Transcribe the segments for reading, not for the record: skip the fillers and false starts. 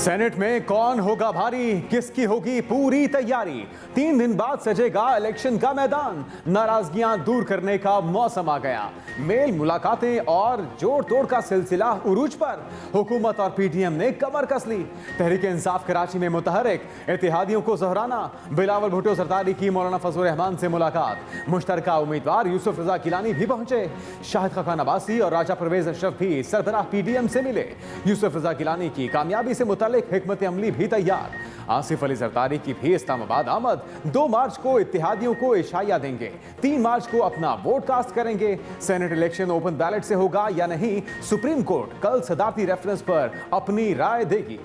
Senate में कौन होगा भारी, किसकी होगी पूरी तैयारी। 3 दिन बाद सजेगा इलेक्शन का मैदान। नाराजगियां दूर करने का मौसम आ गया। मेल मुलाकातें और जोड़ तोड़ का सिलसिला उरूज पर। हुकूमत और पीटीएम ने कमर कस ली। तहरीक इंसाफ कराची में मुतहरिक, इत्तेहादियों को जहराना। बिलावल भुट्टो जरदारी की मौलाना फजल रहमान से मुलाकात। मुश्तरका उम्मीदवार यूसुफ रजा गिलानी भी पहुंचे। शाहिद खान अब्बासी और राजा परवेज अशरफ भी सरबराह पीटीएम से मिले। यूसुफ रजा गिलानी की कामयाबी से मुतालिक हिकमत अमली भी तैयार। आसिफ अली जरदारी की भी इस्लामाबाद आमद। 2 मार्च को इत्तेहादियों को इशाया देंगे। 3 मार्च को अपना वोट कास्ट करेंगे। सेनेट इलेक्शन ओपन बैलेट से होगा या नहीं, सुप्रीम कोर्ट कल सदारती रेफरेंस पर अपनी राय देगी।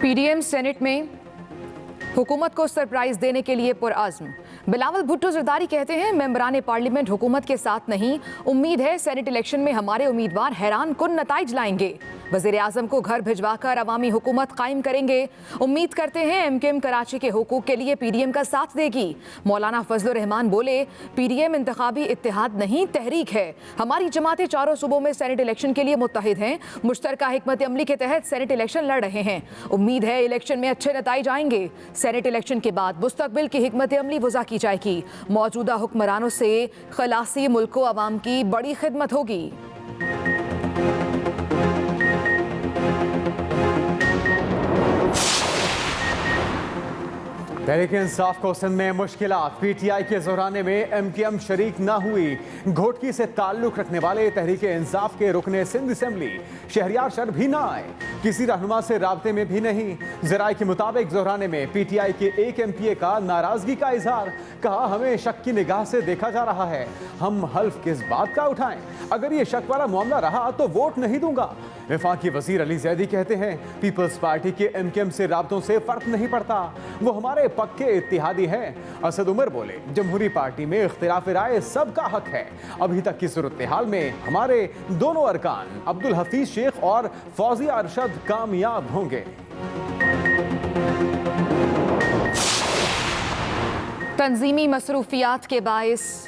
पीडीएम सेनेट में हुकूमत को सरप्राइज देने के लिए पुरअज़्म। बिलावल भुट्टो जरदारी कहते हैं, मेंबरान पार्लियामेंट हुकूमत के साथ नहीं। उम्मीद है सेनेट इलेक्शन में हमारे उम्मीदवार हैरान कुन नताइज लाएंगे। वज़ीर आज़म को घर भिजवाकर अवामी हुकूमत कायम करेंगे। उम्मीद करते हैं एमकेएम कराची के हुकूक के लिए पीडीएम का साथ देगी। मौलाना फजल रहमान बोले, पीडीएम इंतखाबी इत्तेहाद नहीं, तहरीक है। हमारी जमातें चारों सूबों में सेनेट इलेक्शन के लिए मुत्तहिद हैं। मुश्तरका हिकमत अमली के तहत सेनेट इलेक्शन लड़ रहे हैं। उम्मीद है इलेक्शन में अच्छे नताइज आएंगे। सेनेट इलेक्शन के बाद मुस्तकबिल की हिकमत अमली वज़ा की जाएगी। मौजूदा हुक्मरानों से खलासी मुल्क को अवाम की बड़ी खिदमत होगी। तहरीक इंसाफ को सिंध में मुश्किलात। पीटीआई के जोराने में एमकेएम शरीक न हुई। घोटकी से ताल्लुक रखने वाले तहरीक इंसाफ के रुकने सिंध असेंबली शहरियार शर भी ना आए। किसी रहनुमा से राब्ते में भी नहीं। जराये के मुताबिक जोराने में पीटीआई के एक एमपीए का नाराजगी का इजहार। कहा, हमें शक की निगाह से देखा जा रहा है। हम हल्फ किस बात का उठाएं? अगर ये शक वाला मामला रहा तो वोट नहीं दूंगा। वफाकी वजीर अली जैदी कहते हैं, पीपल्स पार्टी के एमकेएम से राब्तों से फर्क नहीं पड़ता। वो हमारे पक्के इत्तेहादी हैं। असद उमर बोले, जमहूरी पार्टी में इख्तिलाफ राय सबका हक है। अभी तक की सूरत हाल में हमारे दोनों अरकान अब्दुल हफीज शेख और फौजिया अरशद कामयाब होंगे। तंजीमी मसरूफियात के बाइस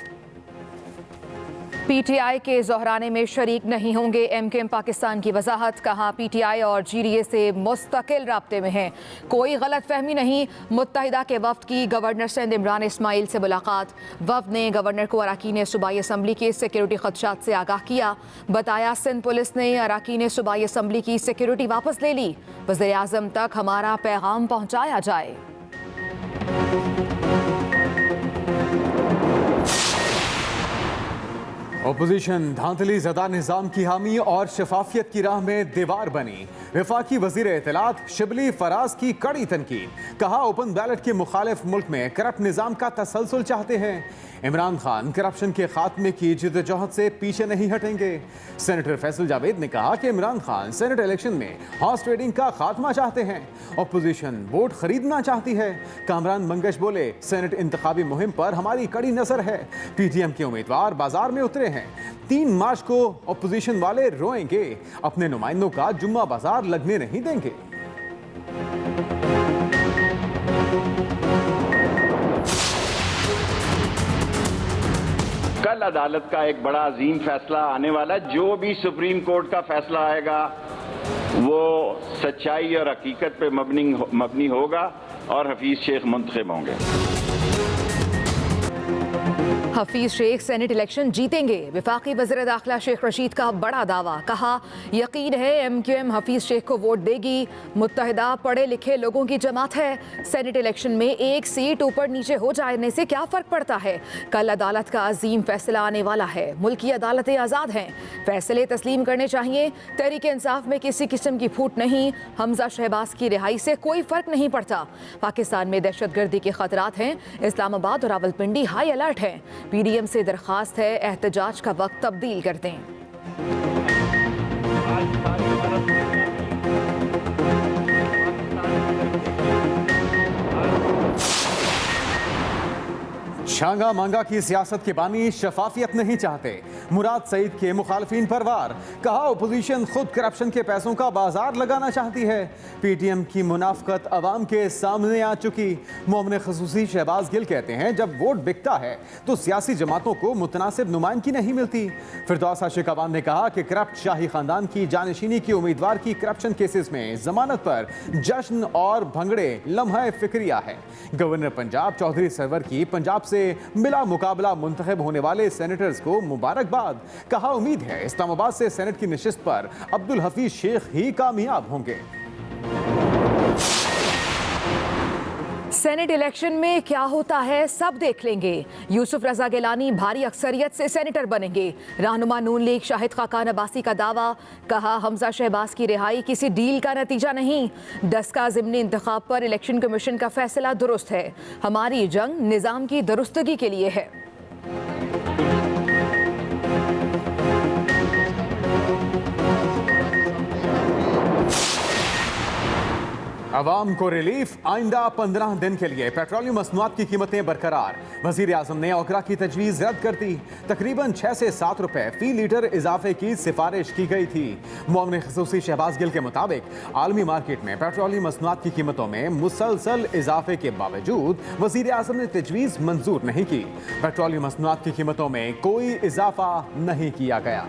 पीटीआई के जोहराने में शरीक नहीं होंगे एमकेएम पाकिस्तान की वजाहत। कहा, पीटीआई और जीडीए से मुस्तकिल राब्ते में हैं, कोई गलत फहमी नहीं। मुत्तहिदा के वफ्द की गवर्नर सिंध इमरान इस्माइल से मुलाकात। वफ्द ने गवर्नर को अराकीन सूबाई असम्बली के सिक्योरिटी खदशात से आगाह किया। बताया, सिंध पुलिस ने अराकीन सूबाई असम्बली की सिक्योरिटी वापस ले ली। वज़ीर आज़म तक हमारा पैगाम पहुँचाया जाए। अपोजिशन धांधली ज़दा निज़ाम की हामी और शफाफियत की राह में दीवार बनी। वफाकी वजीर इत्तलात शिबली फराज की कड़ी तनकीद। कहा, ओपन बैलेट के मुखालिफ मुल्क में करप्ट निज़ाम का तसलसल चाहते हैं। इमरान खान करप्शन के खात्मे की जिद्दोजहद से पीछे नहीं हटेंगे। सेनेटर फैसल जावेद ने कहा कि इमरान खान सेनेट इलेक्शन में हॉर्स ट्रेडिंग का खात्मा चाहते हैं। अपोजिशन वोट खरीदना चाहती है। कामरान मंगश बोले, सेनेट इंतखाबी मुहिम पर हमारी कड़ी नजर है। पीटीएम के उम्मीदवार बाजार में उतरे हैं। 3 मार्च को अपोजिशन वाले रोएंगे। अपने नुमाइंदों का जुम्मा बाजार लगने नहीं देंगे। कल अदालत का एक बड़ा अजीम फैसला आने वाला है। जो भी सुप्रीम कोर्ट का फैसला आएगा वो सच्चाई और हकीकत पे मबनी होगा और हफीज शेख मुंतखब होंगे। हफीज शेख सेनेट इलेक्शन जीतेंगे। वफाकी वज़ीर दाखिला शेख रशीद का बड़ा दावा। कहा, यकीन है एमकेएम हफीज शेख को वोट देगी। मुत्तहिदा पढ़े लिखे लोगों की जमात है। सेनेट इलेक्शन में एक सीट ऊपर नीचे हो जाने से क्या फ़र्क पड़ता है? कल अदालत का अजीम फैसला आने वाला है। मुल्क की अदालतें आज़ाद हैं, फैसले तस्लीम करने चाहिए। तहरीक इंसाफ में किसी किस्म की फूट नहीं। हमजा शहबाज की रिहाई से कोई फ़र्क नहीं पड़ता। पाकिस्तान में दहशतगर्दी के खतरात हैं। इस्लामाबाद और रावलपिंडी हाई अलर्ट हैं। पीडीएम से दरखास्त है, एहतजाज का वक्त तब्दील कर दें। शांगा मांगा की सियासत के बानी शफाफियत नहीं चाहते। मुराद सईद के मुखालफिन पर वार, कहा अपोजिशन खुद करप्शन के पैसों का बाजार लगाना चाहती है। पीटीएम की मुनाफकत अवाम के सामने आ चुकी। मोमिन खसूसी शहबाज गिल कहते हैं जब वोट बिकता है तो सियासी जमातों को मुतनासिब नुमाइंदगी नहीं मिलती। फिरदौस आशिक अवान ने कहा कि करप्ट शाही खानदान की जानशीनी की उम्मीदवार की करप्शन केसेस में जमानत पर जश्न और भंगड़े लम्हा फिक्रिया है। गवर्नर पंजाब चौधरी सरवर की पंजाब से मिला मुकाबला मुंतखब होने वाले सेनेटर्स को मुबारकबाद, कहा उम्मीद है इस्लामाबाद से सेनेट की नशिस्त पर अब्दुल हफीज शेख ही कामयाब होंगे। सेनेट इलेक्शन में क्या होता है सब देख लेंगे। यूसुफ रजा गिलानी भारी अक्सरियत से सेनेटर बनेंगे। रहनुमा नून लीग शाहिद खाकान अब्बासी का दावा, कहा हमजा शहबाज की रिहाई किसी डील का नतीजा नहीं। 10 का ज़िमनी इंतखाब पर इलेक्शन कमीशन का फैसला दुरुस्त है। हमारी जंग निज़ाम की दुरुस्तगी के लिए है। अवाम को रिलीफ, आइंदा 15 दिन के लिए पेट्रोलियम मसनूआत की कीमतें बरकरार। वजीर आजम ने ओकरा की तजवीज़ रद्द कर दी। तकरीबन 6 से 7 रुपए फी लीटर इजाफे की सिफारिश की गई थी। मोमिन खसूसी शहबाज गिल के मुताबिक आलमी मार्केट में पेट्रोलियम मसनूआत की कीमतों में मुसलसल इजाफे के बावजूद वजीर आजम ने तजवीज़ मंजूर नहीं की। पेट्रोलियम मसनूआत की कीमतों में कोई इजाफा नहीं किया गया।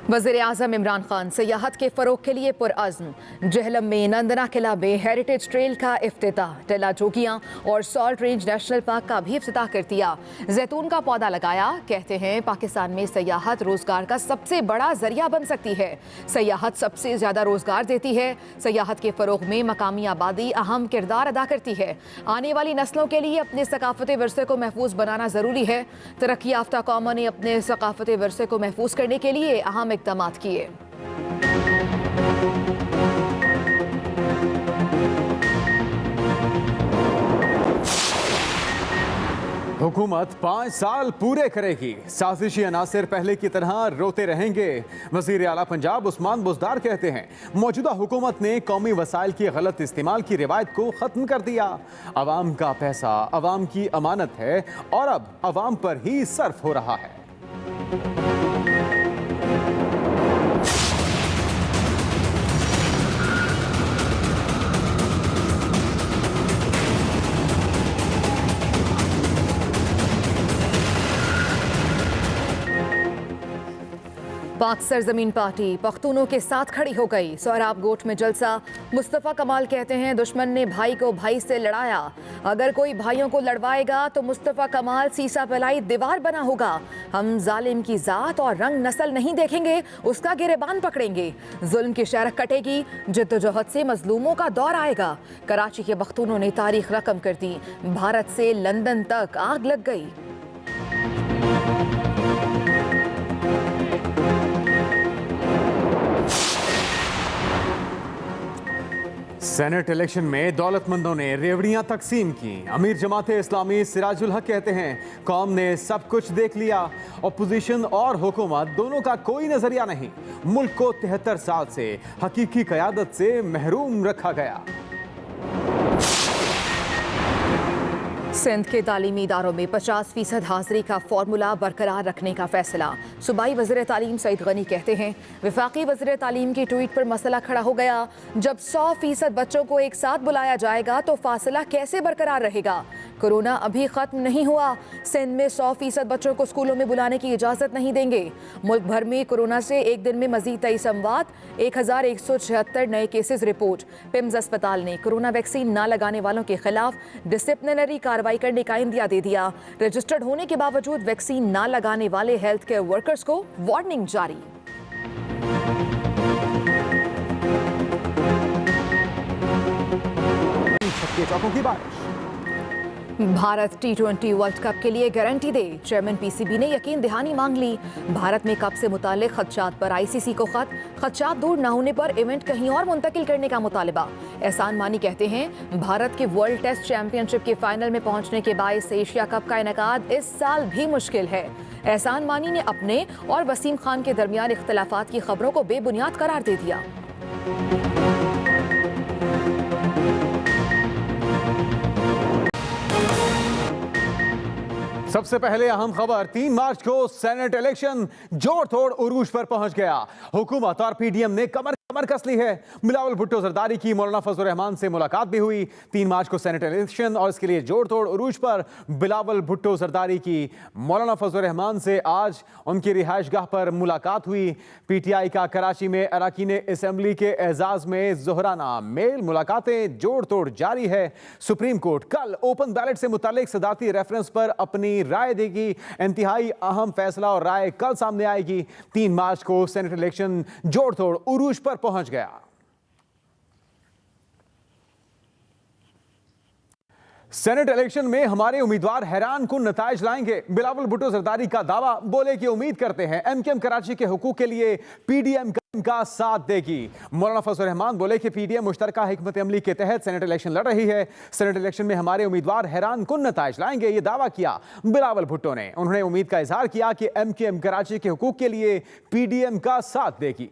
वज़ीर आज़म इमरान खान सियाहत के फ़रोग के लिए पुरअज़्म। जहलम में नंदना किला में हेरिटेज ट्रेल का इफ्तिताह, टिला जोगियाँ और सॉल्ट रेंज नेशनल पार्क का भी इफ्तिताह कर दिया। जैतून का पौधा लगाया। कहते हैं पाकिस्तान में सियाहत रोज़गार का सबसे बड़ा जरिया बन सकती है। सियाहत सबसे ज़्यादा रोज़गार देती है। सियाहत के फ़रोग में मकामी आबादी अहम किरदार अदा करती है। आने वाली नस्लों के लिए अपने सकाफती विरसे को महफूज बनाना ज़रूरी है। तरक्की याफ्ता कौमों ने अपने सकाफती विरसे को महफूज करने के लिए अहम इक़दामात किए। हुकूमत 5 साल पूरे करेगी। साजिशी अनासिर पहले की तरह रोते रहेंगे। वज़ीर आला पंजाब उस्मान बुज़दार कहते हैं मौजूदा हुकूमत ने कौमी वसाइल की गलत इस्तेमाल की रिवायत को ख़त्म कर दिया। अवाम का पैसा अवाम की अमानत है और अब अवाम पर ही सर्फ हो रहा है। पाक सरजमीन पार्टी पख्तूनों के साथ खड़ी हो गई। सोहराब गोट में जलसा। मुस्तफ़ा कमाल कहते हैं दुश्मन ने भाई को भाई से लड़ाया, अगर कोई भाइयों को लड़वाएगा तो मुस्तफ़ा कमाल सीसा पलाई दीवार बना होगा। हम जालिम की जात और रंग नस्ल नहीं देखेंगे, उसका गिरेबान पकड़ेंगे। जुल्म की शरह कटेगी, जिद्दोजहद से मजलूमों का दौर आएगा। कराची के पख्तूनों ने तारीख रकम कर दी। भारत से लंदन तक आग लग गई। सेनेट इलेक्शन में दौलतमंदों ने रेवड़ियां तकसीम की। अमीर जमाते इस्लामी सिराजुल हक कहते हैं कौम ने सब कुछ देख लिया। अपोजिशन और हुकूमत दोनों का कोई नजरिया नहीं। मुल्क को 73 साल से हकीकी क़यादत से महरूम रखा गया। सिंध के तालीमी इदारों में 50% हाजिरी का फॉर्मूला बरकरार रखने का फैसला। सूबाई वज़ीर तालीम सईद गनी कहते हैं वफाकी वज़ीर तालीम की ट्वीट पर मसला खड़ा हो गया। जब 100% बच्चों को एक साथ बुलाया जाएगा तो फासला कैसे बरकरार रहेगा? कोरोना अभी ख़त्म नहीं हुआ। सिंध में 100% बच्चों को स्कूलों में बुलाने की इजाज़त नहीं देंगे। मुल्क भर में कोरोना से एक दिन में मजीद 23 अमवात, 1176 नए केसेस रिपोर्ट। पिम्स अस्पताल ने कोरोना वैक्सीन ना लगाने वालों के खिलाफ डिसिप्लिनरी कार्रवाई करने का इंदिया दे दिया। रजिस्टर्ड होने के बावजूद वैक्सीन ना लगाने वाले हेल्थ केयर वर्कर्स को वार्निंग जारी। छक्के चौकों की बारिश। भारत T20 वर्ल्ड कप के लिए गारंटी दे, चेयरमैन पीसीबी ने यकीन दहानी मांग ली। भारत में कप से मुताल्लिक खदशात पर आईसीसी को खत, खदशात दूर न होने पर इवेंट कहीं और मुंतकिल करने का मुतालबा। एहसान मानी कहते हैं भारत के वर्ल्ड टेस्ट चैंपियनशिप के फाइनल में पहुंचने के बायस एशिया कप का इनेकाद इस साल भी मुश्किल है। एहसान मानी ने अपने और वसीम खान के दरमियान इख्तलाफात की खबरों को बेबुनियाद करार दे दिया। सबसे पहले अहम खबर, 3 मार्च को सेनेट इलेक्शन जोड़ तोड़ उरूज पर पहुंच गया। हुकूमत और पीडीएम ने कमर कस ली है। बिलावल भुट्टो जरदारी की मौलाना फजल रहमान से मुलाकात भी हुई। 3 मार्च को सेनेट इलेक्शन और इसके लिए जोड़ तोड़ उरूज पर बिलावल भुट्टो जरदारी की मौलाना फजल रहमान से आज उनकी रिहाइशगाह पर मुलाकात हुई। पीटीआई का कराची में अरकान असेंबली के एजाज में जोहराना मेल मुलाकातें जोड़ तोड़ जारी है। सुप्रीम कोर्ट कल ओपन बैलेट से मुतालिक सदारती रेफरेंस पर अपनी राय देगी। इंतहाई अहम फैसला और राय कल सामने आएगी। 3 मार्च को सेनेट इलेक्शन जोड़ तोड़ उरूज पर पहुंच गया। सेनेट इलेक्शन में हमारे उम्मीदवार हैरान कुन नताइज लाएंगे। बिलावल भुट्टो जरदारी का दावा, बोले कि उम्मीद करते हैं एमकेएम कराची के हुकूक के लिए पीडीएम का साथ देगी। मौलाना फजल रहमान बोले कि पीडीएम मुश्तरका हिकमत अमली के तहत सेनेट इलेक्शन लड़ रही है। सेनेट इलेक्शन में हमारे उम्मीदवार हैरान कुन नताइज लाएंगे, ये दावा किया बिलावल भुट्टो ने। उन्होंने उम्मीद का इजहार किया कि एमकेएम कराची के हुकूक के लिए पीडीएम का साथ देगी।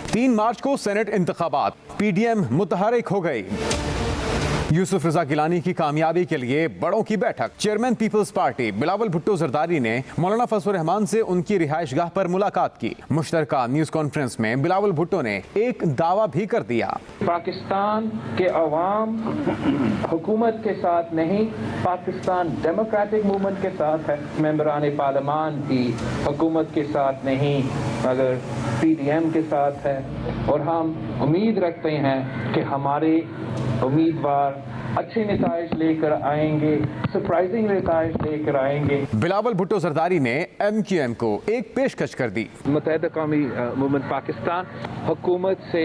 3 मार्च को सेनेट इंतखाबात, पीडीएम मुतहरिक हो गई। यूसुफ रजा गिलानी की कामयाबी के लिए बड़ों की बैठक। Chairman People's Party Bilawal Bhutto Zardari ने मौलाना फजल रहमान से उनकी रिहाइशगाह पर मुलाकात की। मुश्तरका न्यूज कॉन्फ्रेंस में बिलावल भुट्टो ने एक दावा भी कर दिया। पाकिस्तान के अवाम हुकूमत के साथ नहीं, पाकिस्तान डेमोक्रेटिक मूवमेंट के साथ है। मेंबरान पार्लियामान भी हुकूमत के साथ नहीं मगर पीडीएम के साथ है। और हम उम्मीद रखते हैं कि हमारे उम्मीदवार अच्छे नताइज लेकर आएंगे, सरप्राइजिंग नताइज लेकर आएंगे। बिलावल भुट्टो जरदारी ने एमक्यूएम को एक पेशकश कर दी। मुत्तहिदा कौमी मूवमेंट पाकिस्तान हुकूमत से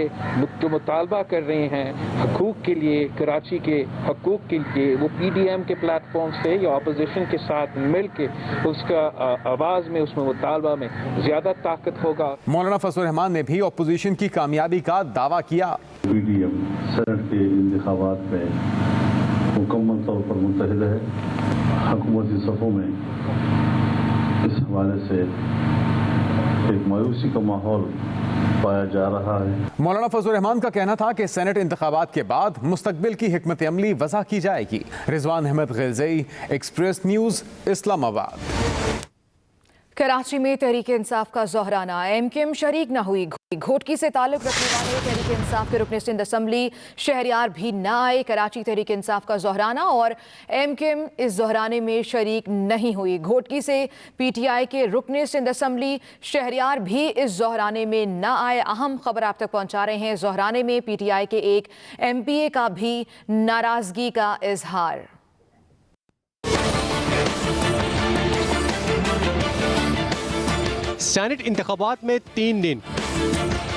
जो मुतालबा कर रहे हैं हकूक के लिए, कराची के हकूक के लिए, वो पीडीएम के प्लेटफॉर्म से या अपोजिशन के साथ मिल के उसका आवाज़ में, उसमें मुतालबा में ज़्यादा ताकत होगा। मौलाना फजल रहमान ने भी अपोजिशन की कामयाबी का दावा किया। पीडीएम सेनेट के इंतखाबात में मुकम्मल तौर पर मुत्तहिद है। हुकूमती सफ़ों में इस हवाले से एक मायूसी का माहौल पाया जा रहा है। मौलाना फजल रहमान का कहना था कि सेनेट इंतखाबात के बाद मुस्तकबिल की हिकमत अमली वज़ा की जाएगी। Rizwan Ahmed Ghilzai, Express News, Islamabad. कराची में तहरीक इंसाफ का जोहराना, एमकेएम शरीक न हुई। घोटकी से ताल्लुक रखने वाले तहरीक इंसाफ के रुकन सिंध असम्बली शहरियार भी न आए। कराची तहरीक इंसाफ का जोहराना और एमकेएम इस जोहराने में शरीक नहीं हुई। घोटकी से पीटीआई के रुकन सिंध असम्बली शहरियार भी इस जोहराने में न आए। अहम खबर आप तक पहुंचा रहे हैं। जोहराने में पीटीआई के एक एमपीए का भी नाराजगी का इजहार। सेनेट इंतखाबात में 3 दिन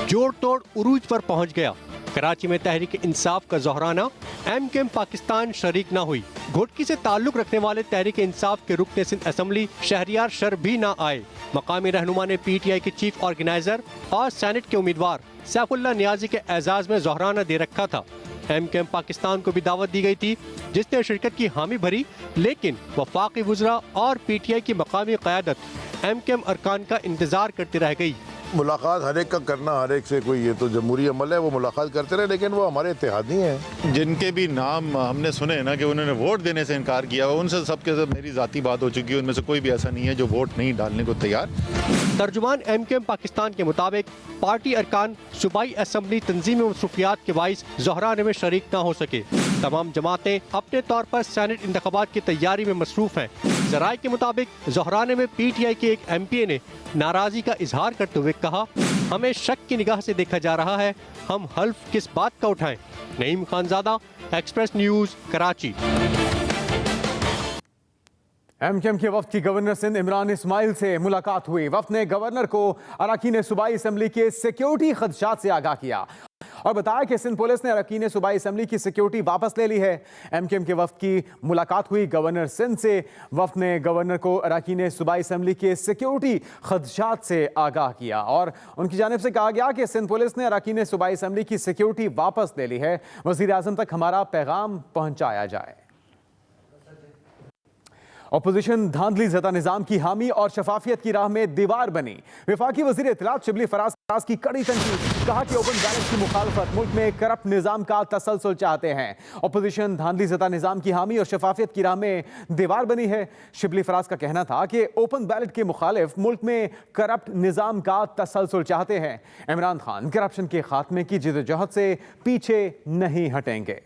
जोड़ तोड़ उरूज पर पहुंच गया। कराची में तहरीक इंसाफ का जोहराना, एमकेएम पाकिस्तान शरीक ना हुई। घोटकी से ताल्लुक रखने वाले तहरीक इंसाफ के रुकन सिंध असम्बली शहरियार शर भी ना आए। मकामी रहनुमा ने पीटीआई के चीफ ऑर्गेनाइजर और सेनेट के उम्मीदवार सैफुल्लाह नियाजी के एजाज में जोहराना दे रखा था। एमकेएम पाकिस्तान को भी दावत दी गई थी, जिसने शिरकत की हामी भरी, लेकिन वफाकी वुज़रा और पीटीआई की मकामी क़यादत एमकेएम अरकान का इंतजार करती रह गई। मुलाकात हर एक का करना, हर एक से कोई ये तो जमहूरी अमल है, वो मुलाकात करते रहे, लेकिन वो हमारे इत्तेहादी हैं। जिनके भी नाम हमने सुने ना कि उन्होंने वोट देने से इनकार किया, उनसे सबके सब मेरी ज़ाती बात हो चुकी है। उनमें से कोई भी ऐसा नहीं है जो वोट नहीं डालने को तैयार। तर्जुमान एमकेएम पाकिस्तान के मुताबिक पार्टी अरकान सूबाई असम्बली तंजीमी मसरूफियात के बाइस जोहराने में शरीक न हो सके। तमाम जमातें अपने तौर पर सेनेट इंतखाबात की तैयारी में मसरूफ हैं। ज़राए के मुताबिक जोहराने में पीटीआई के एक एमपीए ने नाराज़गी का इजहार करते हुए कहा, हमें शक की निगाह से देखा जा रहा है, हम हल्फ किस बात का उठाएं। Naeem Khanzada, Express News, Karachi. MKM के वफ्द की गवर्नर सिंध इमरान इस्माइल से मुलाकात हुई। वफ्द ने गवर्नर को अरकान सूबाई असम्बली के सिक्योरिटी खदशात से आगाह किया और बताया कि सिंध पुलिस ने अरकान सूबाई असम्बली की सिक्योरिटी वापस ले ली है। एमकेएम के वफ्द की मुलाकात हुई गवर्नर सिंध से। वफ्द ने गवर्नर को अरकान सूबाई असम्बली के सिक्योरिटी खदशात से आगाह किया और उनकी जानिब से कहा गया कि सिंध पुलिस ने अरकान सूबाई असम्बली की सिक्योरिटी वापस ले ली है। वज़ीर आज़म तक हमारा पैगाम पहुँचाया जाए। अपोजिशन धांधली ज़दा निज़ाम की हामी और शफाफियत की राह में दीवार बनी। वफाकी वज़ीर इत्तलात शिबली फराज की कड़ी तनकीद, कहा कि ओपन बैलेट की मुखालफत मुल्क में करप्ट निजाम का तसलसल चाहते हैं। अपोजिशन धांधली ज़दा निजाम की हामी और शफाफियत की राह में दीवार बनी है। शिबली फराज का कहना था कि ओपन बैलेट के मुखालिफ मुल्क में करप्ट निजाम का तसलसल चाहते हैं। इमरान खान करप्शन के खात्मे की जिदोजहद से पीछे नहीं हटेंगे।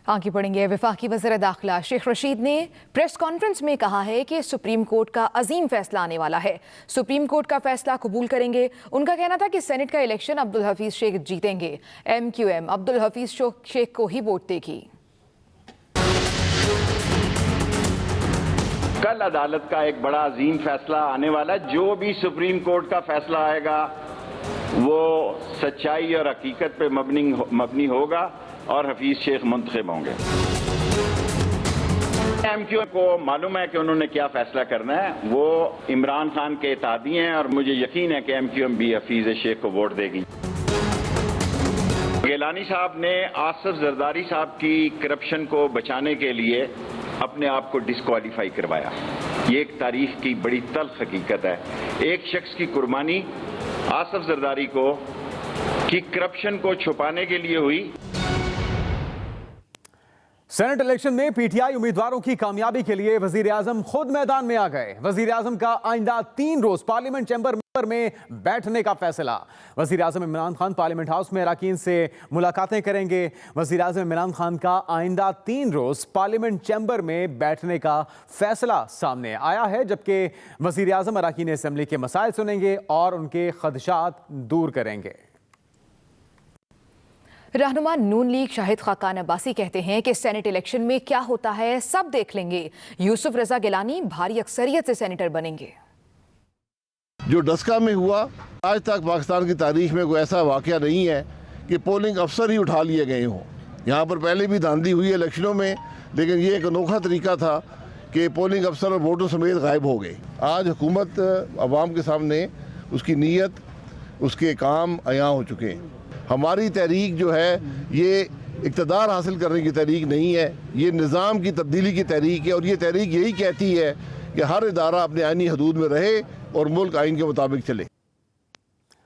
आगे बढ़ेंगे। वफाकी वज़ीर दाखिला शेख रशीद ने प्रेस कॉन्फ्रेंस में कहा है कि सुप्रीम कोर्ट का अजीम फैसला आने वाला है। सुप्रीम कोर्ट का फैसला कबूल करेंगे। उनका कहना था कि सेनेट का इलेक्शन अब्दुल हफीज शेख जीतेंगे। MQM अब्दुल हफीज शेख को ही वोट देगी। कल अदालत का एक बड़ा अजीम फैसला आने वाला है। जो भी सुप्रीम कोर्ट का फैसला आएगा वो सच्चाई और हकीकत पे मबनी होगा और हफीज शेख मुंतखब होंगे। MQM को मालूम है कि उन्होंने क्या फैसला करना है। वो इमरान खान के इत्तेहादी हैं और मुझे यकीन है कि MQM भी हफीज शेख को वोट देगी। गिलानी साहब ने आसिफ जरदारी साहब की करप्शन को बचाने के लिए अपने आप को डिस्क्वालीफाई करवाया। ये एक तारीख की बड़ी तल्ख हकीकत है। एक शख्स की कुर्बानी आसिफ जरदारी को की करप्शन को छुपाने के लिए हुई। सेनेट इलेक्शन में PTI उम्मीदवारों की कामयाबी के लिए वजीर आजम खुद मैदान में आ गए। वजीर आजम का आइंदा 3 रोज पार्लियामेंट चैम्बर में बैठने का फैसला। वजीर आजम इमरान खान पार्लियामेंट हाउस में अरकान से मुलाकातें करेंगे। वजीर आजम इमरान खान का आइंदा 3 रोज पार्लियामेंट चैम्बर में बैठने का फैसला सामने आया है, जबकि वजीर आजम अरकान असेंबली के मसाइल सुनेंगे और उनके खदशात दूर करेंगे। रहनुमा नून लीग शाहिद खाकान अब्बासी कहते हैं कि सेनेट इलेक्शन में क्या होता है सब देख लेंगे। यूसुफ रजा गिलानी भारी अक्सरियत से सेनेटर बनेंगे। जो डस्का में हुआ, आज तक पाकिस्तान की तारीख में कोई ऐसा वाक़या नहीं है कि पोलिंग अफसर ही उठा लिए गए हों। यहाँ पर पहले भी धांधली हुई इलेक्शनों में, लेकिन ये एक अनोखा तरीका था कि पोलिंग अफसर और वोटों समेत गायब हो गए। आज हुकूमत अवाम के सामने उसकी नीयत, उसके काम अयां हो चुके हैं। हमारी तहरीक जो है ये इक़्तिदार हासिल करने की तहरीक नहीं है, ये निज़ाम की तब्दीली की तहरीक है। और ये तहरीक यही कहती है कि हर इदारा अपने आइनी हदूद में रहे और मुल्क आइन के मुताबिक चले।